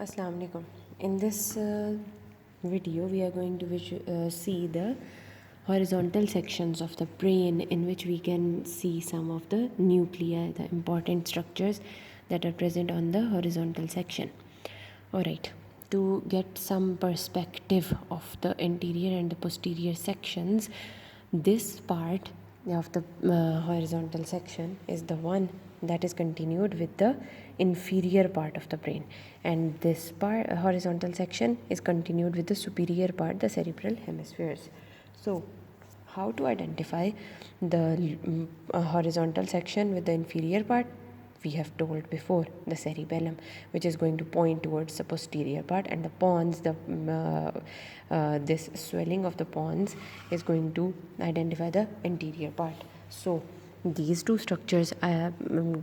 Assalamu alaikum. In this video, we are going to see the horizontal sections of the brain, in which we can see some of the nuclei, the important structures that are present on the horizontal section. Alright, to get some perspective of the anterior and the posterior sections, this part of the horizontal section is the one that is continued with the inferior part of the brain, and this part horizontal section is continued with the superior part, the cerebral hemispheres. So how to identify the horizontal section with the inferior part? We have told before, the cerebellum, which is going to point towards the posterior part, and the pons, this swelling of the pons is going to identify the anterior part. So these two structures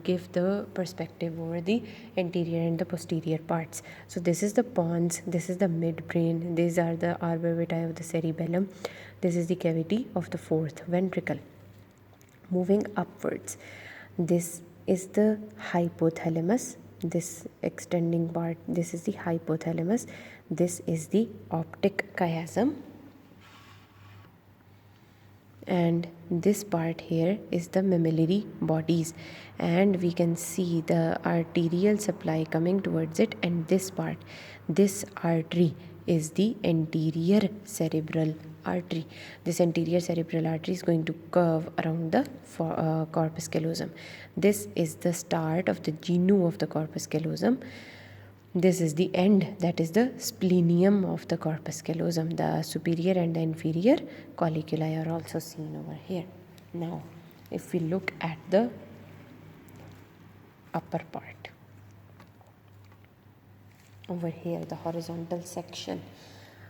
give the perspective over the anterior and the posterior parts. So this is the pons, this is the midbrain, these are the arbor vitae of the cerebellum, this is the cavity of the fourth ventricle. Moving upwards, this is the hypothalamus, this extending part, this is the hypothalamus, this is the optic chiasm, and this part here is the mammillary bodies, and we can see the arterial supply coming towards it, and this part, this artery is the anterior cerebral artery. This anterior cerebral artery is going to curve around the corpus callosum. This is the start of the genu of the corpus callosum. This is the end, that is the splenium of the corpus callosum. The superior and the inferior colliculi are also seen over here. Now, if we look at the upper part, over here, the horizontal section,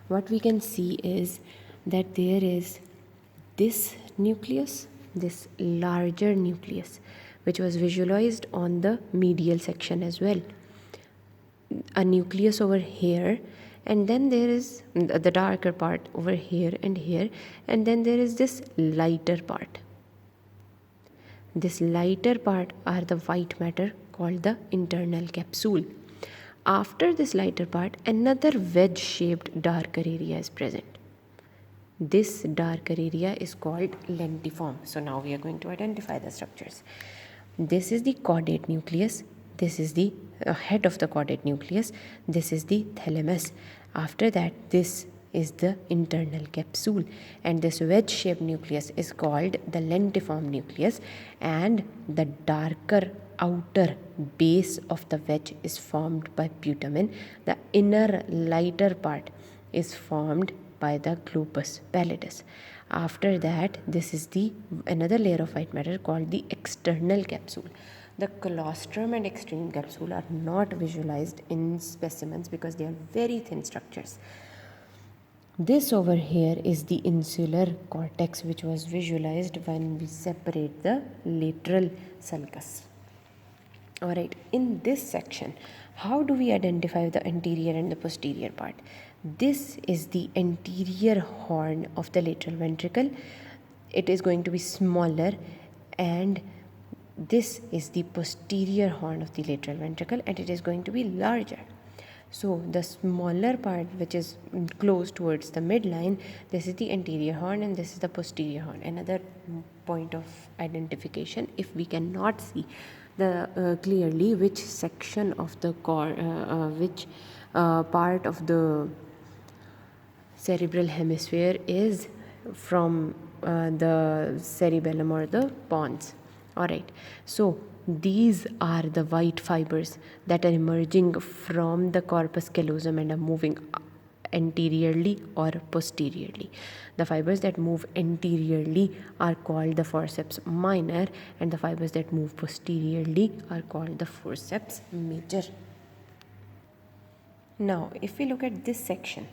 what we can see is that there is this nucleus, this larger nucleus, which was visualized on the medial section as well. A nucleus over here, and then there is the darker part over here, and then there is this lighter part. This lighter part are the white matter called the internal capsule. After this lighter part, another wedge shaped darker area is present. This darker area is called lentiform. So now we are going to identify the structures. This is the caudate nucleus, this is the head of the caudate nucleus, this is the thalamus. After that, this is the internal capsule, and this wedge shaped nucleus is called the lentiform nucleus, and the darker outer base of the wedge is formed by putamen. The inner lighter part is formed by the globus pallidus. After that, this is the another layer of white matter called the external capsule. The colostrum and external capsule are not visualized in specimens because they are very thin structures. This over here is the insular cortex, which was visualized when we separate the lateral sulcus. Alright, in this section, how do we identify the anterior and the posterior part? This is the anterior horn of the lateral ventricle. It is going to be smaller, and this is the posterior horn of the lateral ventricle, and it is going to be larger. So the smaller part, which is close towards the midline, this is the anterior horn, and this is the posterior horn. Another point of identification, if we cannot see the clearly which section of the which part of the cerebral hemisphere is from the cerebellum or the pons. Alright, so these are the white fibers that are emerging from the corpus callosum and are moving anteriorly or posteriorly. The fibers that move anteriorly are called the forceps minor, and the fibers that move posteriorly are called the forceps major. Now, if we look at this section,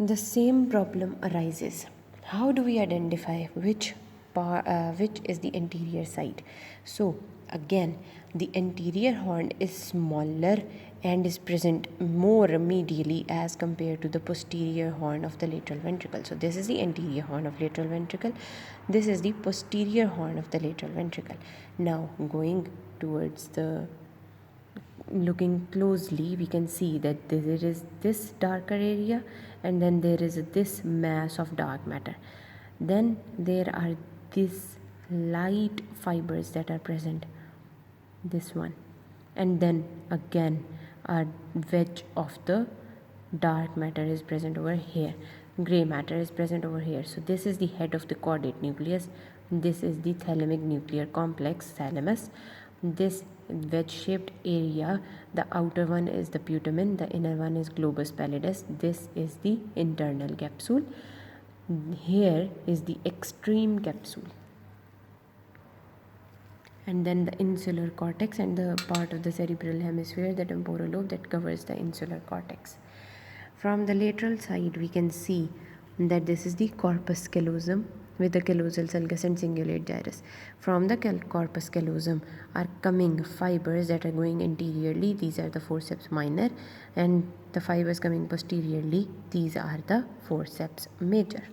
the same problem arises. How do we identify which is the anterior side? So again, the anterior horn is smaller and is present more medially as compared to the posterior horn of the lateral ventricle. So this is the anterior horn of lateral ventricle, this is the posterior horn of the lateral ventricle. Now going towards the looking closely, we can see that there is this darker area and then there is this mass of dark matter. Then there are these light fibers that are present, this one, and then again a wedge of the dark matter is present over here, gray matter is present over here. So this is the head of the caudate nucleus, this is the thalamic nuclear complex, thalamus. This wedge shaped area, the outer one is the putamen, the inner one is globus pallidus. This is the internal capsule. Here is the extreme capsule, and then the insular cortex and the part of the cerebral hemisphere, the temporal lobe that covers the insular cortex. From the lateral side, we can see that this is the corpus callosum with the callosal sulcus and cingulate gyrus. From the corpus callosum are coming fibers that are going anteriorly. These are the forceps minor, and the fibers coming posteriorly, these are the forceps major.